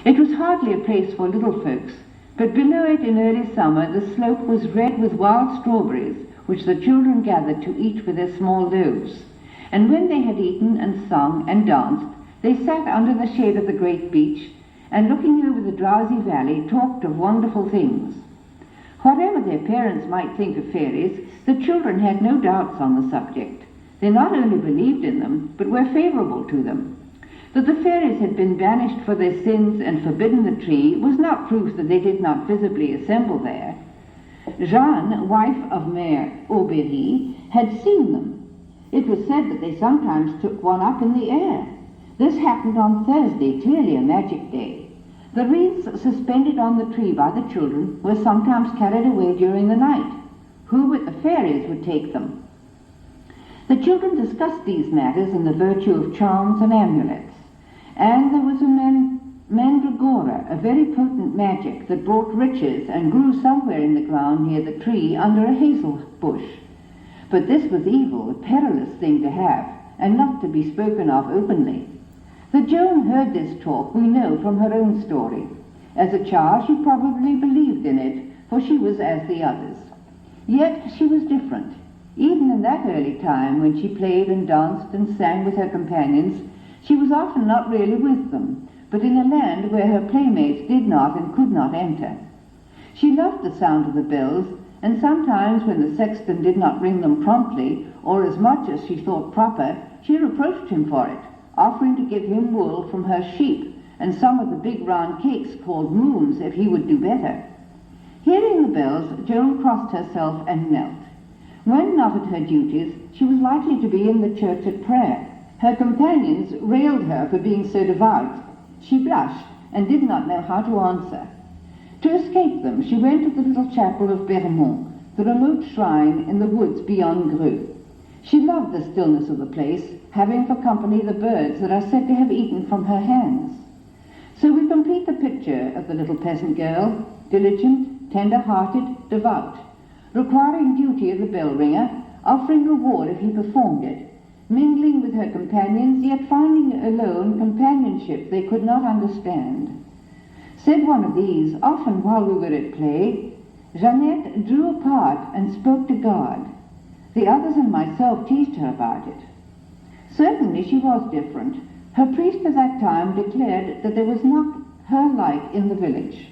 It was hardly a place for little folks, but below it in early summer the slope was red with wild strawberries, which the children gathered to eat with their small loaves. And when they had eaten and sung and danced, they sat under the shade of the great beech, and looking over the drowsy valley, talked of wonderful things. Whatever their parents might think of fairies, the children had no doubts on the subject. They not only believed in them, but were favorable to them. That the fairies had been banished for their sins and forbidden the tree was not proof that they did not visibly assemble there. Joan, wife of Mayor Aubery, had seen them. It was said that they sometimes took one up in the air. This happened on Thursday, clearly a magic day. The wreaths suspended on the tree by the children were sometimes carried away during the night. Who but the fairies would take them? The children discussed these matters in the virtue of charms and amulets. And there was a mandragora, a very potent magic that brought riches and grew somewhere in the ground near the tree under a hazel bush. But this was evil, a perilous thing to have, and not to be spoken of openly. That Joan heard this talk we know from her own story. As a child she probably believed in it, for she was as the others. Yet she was different. Even in that early time, when she played and danced and sang with her companions, she was often not really with them, but in a land where her playmates did not and could not enter. She loved the sound of the bells, and sometimes when the sexton did not ring them promptly, or as much as she thought proper, she reproached him for it, offering to give him wool from her sheep, and some of the big round cakes called moons if he would do better. Hearing the bells, Joan crossed herself and knelt. When not at her duties, she was likely to be in the church at prayer. Her companions railed her for being so devout. She blushed and did not know how to answer. To escape them, she went to the little chapel of Bermont, the remote shrine in the woods beyond Greux. She loved the stillness of the place, having for company the birds that are said to have eaten from her hands. So we complete the picture of the little peasant girl, diligent, tender-hearted, devout, requiring duty of the bell-ringer, offering reward if he performed it, mingling with her companions, yet finding alone companionship they could not understand. Said one of these, often while we were at play, Jeannette drew apart and spoke to God. The others and myself teased her about it. Certainly she was different. Her priest at that time declared that there was not her like in the village.